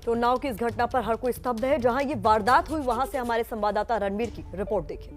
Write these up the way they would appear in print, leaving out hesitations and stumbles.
तो उन्नाव की इस घटना पर हर कोई स्तब्ध है। जहां ये वारदात हुई वहां से हमारे संवाददाता रणवीर की रिपोर्ट देखिए।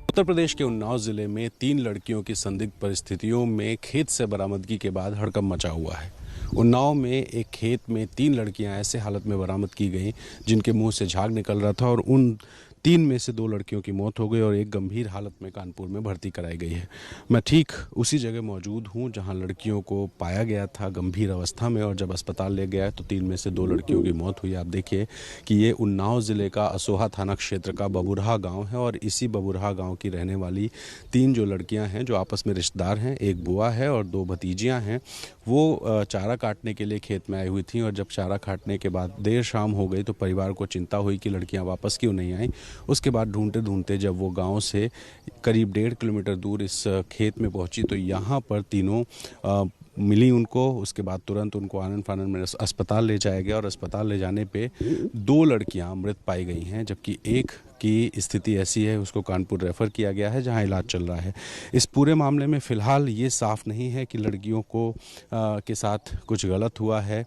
उत्तर प्रदेश के उन्नाव जिले में 3 लड़कियों की संदिग्ध परिस्थितियों में खेत से बरामदगी के बाद हड़कंप मचा हुआ है। उन्नाव में एक खेत में 3 लड़कियां ऐसे हालत में बरामद की गई जिनके मुंह से झाग निकल रहा था और उन 3 में से 2 लड़कियों की मौत हो गई और एक गंभीर हालत में कानपुर में भर्ती कराई गई है। मैं ठीक उसी जगह मौजूद हूं जहां लड़कियों को पाया गया था गंभीर अवस्था में और जब अस्पताल ले गया तो 3 में से 2 लड़कियों की मौत हुई। आप देखिए कि ये उन्नाव ज़िले का असोहा थाना क्षेत्र का बबुरहा गांव है और इसी बबुरहा गांव की रहने वाली 3 जो लड़कियां हैं जो आपस में रिश्तेदार हैं, एक बुआ है और 2 भतीजियां हैं, वो चारा काटने के लिए खेत में आई हुई थी और जब चारा काटने के बाद देर शाम हो गई तो परिवार को चिंता हुई कि लड़कियां वापस क्यों नहीं आई। उसके बाद ढूंढते ढूंढते जब वो गांव से करीब 1.5 किलोमीटर दूर इस खेत में पहुंची तो यहाँ पर तीनों मिली उनको। उसके बाद तुरंत उनको आनन फानन में अस्पताल ले जाया गया और अस्पताल ले जाने पे 2 लड़कियां मृत पाई गई हैं जबकि एक की स्थिति ऐसी है उसको कानपुर रेफ़र किया गया है जहां इलाज चल रहा है। इस पूरे मामले में फ़िलहाल ये साफ़ नहीं है कि लड़कियों को के साथ कुछ गलत हुआ है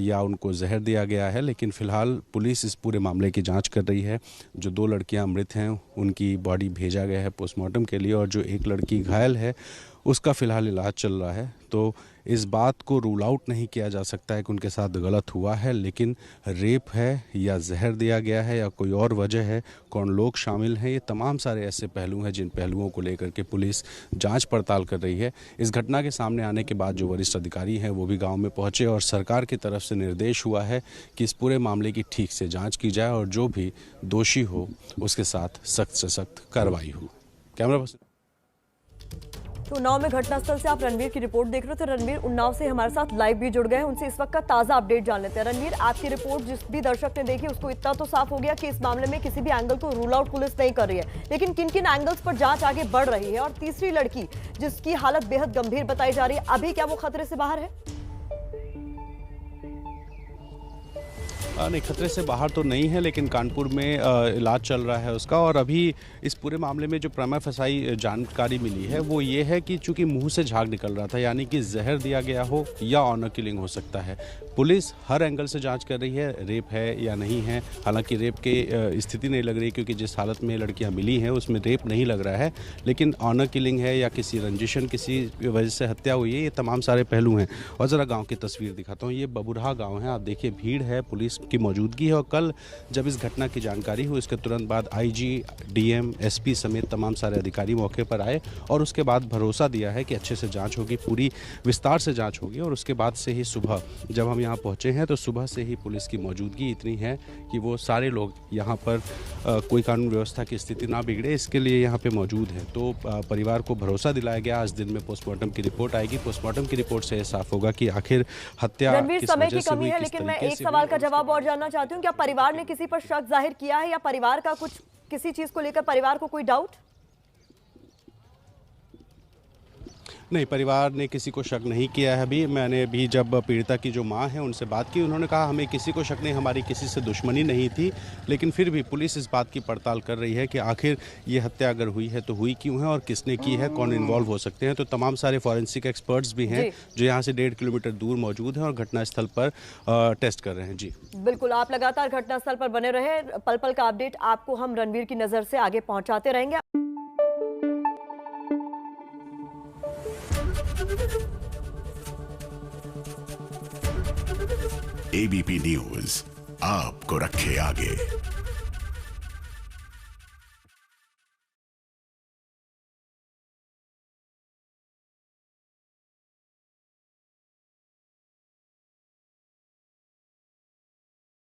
या उनको जहर दिया गया है, लेकिन फ़िलहाल पुलिस इस पूरे मामले की जांच कर रही है। जो 2 लड़कियां मृत हैं उनकी बॉडी भेजा गया है पोस्टमार्टम के लिए और जो एक लड़की घायल है उसका फ़िलहाल इलाज चल रहा है। तो इस बात को रूल आउट नहीं किया जा सकता है कि उनके साथ गलत हुआ है, लेकिन रेप है या जहर दिया गया है या कोई और वजह है, कौन लोग शामिल हैं, ये तमाम सारे ऐसे पहलू हैं जिन पहलुओं को लेकर के पुलिस जांच पड़ताल कर रही है। इस घटना के सामने आने के बाद जो वरिष्ठ अधिकारी हैं वो भी गांव में पहुंचे और सरकार की तरफ से निर्देश हुआ है कि इस पूरे मामले की ठीक से जाँच की जाए और जो भी दोषी हो उसके साथ सख्त से सख्त कार्रवाई हो। कैमरा पर्सन तो उन्नाव में घटनास्थल से आप रणवीर की रिपोर्ट देख रहे थे। रणवीर उन्नाव से हमारे साथ लाइव भी जुड़ गए हैं, उनसे इस वक्त का ताजा अपडेट जान लेते हैं। रणवीर, आपकी रिपोर्ट जिस भी दर्शक ने देखी उसको इतना तो साफ हो गया कि इस मामले में किसी भी एंगल को रूल आउट पुलिस नहीं कर रही है, लेकिन किन किन एंगल्स पर जांच आगे बढ़ रही है? और तीसरी लड़की जिसकी हालत बेहद गंभीर बताई जा रही है, अभी क्या वो खतरे से बाहर है? नहीं, खतरे से बाहर तो नहीं है, लेकिन कानपुर में इलाज चल रहा है उसका। और अभी इस पूरे मामले में जो प्रमा फसाई जानकारी मिली है वो ये है कि चूंकि मुंह से झाग निकल रहा था, यानी कि जहर दिया गया हो या ऑनर किलिंग हो सकता है। पुलिस हर एंगल से जांच कर रही है, रेप है या नहीं है। हालांकि रेप की स्थिति नहीं लग रही क्योंकि जिस हालत में लड़कियां मिली हैं उसमें रेप नहीं लग रहा है, लेकिन ऑनर किलिंग है या किसी रंजिशन किसी वजह से हत्या हुई है, ये तमाम सारे पहलू हैं। और ज़रा गाँव की तस्वीर दिखाता हूँ। ये बबुरहा गाँव है, आप देखिए भीड़ है, पुलिस की मौजूदगी है। और कल जब इस घटना की जानकारी हुई इसके तुरंत बाद आईजी, डीएम, एसपी समेत तमाम सारे अधिकारी मौके पर आए और उसके बाद भरोसा दिया है कि अच्छे से जांच होगी, पूरी विस्तार से जांच होगी। और उसके बाद से ही सुबह जब हम यहाँ पहुँचे हैं तो सुबह से ही पुलिस की मौजूदगी इतनी है कि वो सारे लोग यहाँ पर कोई कानून व्यवस्था की स्थिति ना बिगड़े इसके लिए यहाँ पे मौजूद हैं। तो परिवार को भरोसा दिलाया गया आज दिन में पोस्टमार्टम की रिपोर्ट आएगी। पोस्टमार्टम की रिपोर्ट से साफ होगा कि आखिर हत्या किस समय वजह की से कमी हुई, है, किस लेकिन मैं तरीके एक से सवाल हुई। का जवाब और जानना चाहती हूँ, क्या परिवार ने किसी पर शक जाहिर किया है या परिवार का कुछ किसी चीज को लेकर परिवार को कोई डाउट? नहीं, परिवार ने किसी को शक नहीं किया है। अभी मैंने भी जब पीड़िता की जो माँ है उनसे बात की, उन्होंने कहा हमें किसी को शक नहीं, हमारी किसी से दुश्मनी नहीं थी, लेकिन फिर भी पुलिस इस बात की पड़ताल कर रही है कि आखिर ये हत्या अगर हुई है तो हुई क्यों है और किसने की है, कौन इन्वॉल्व हो सकते हैं। तो तमाम सारे फॉरेंसिक एक्सपर्ट्स भी हैं जो यहाँ से 1.5 किलोमीटर दूर मौजूद हैं और घटनास्थल पर टेस्ट कर रहे हैं। जी बिल्कुल, आप लगातार घटनास्थल पर बने रहे, पल पल का अपडेट आपको हम रणवीर की नजर से आगे पहुंचाते रहेंगे। एबीपी न्यूज आपको रखे आगे।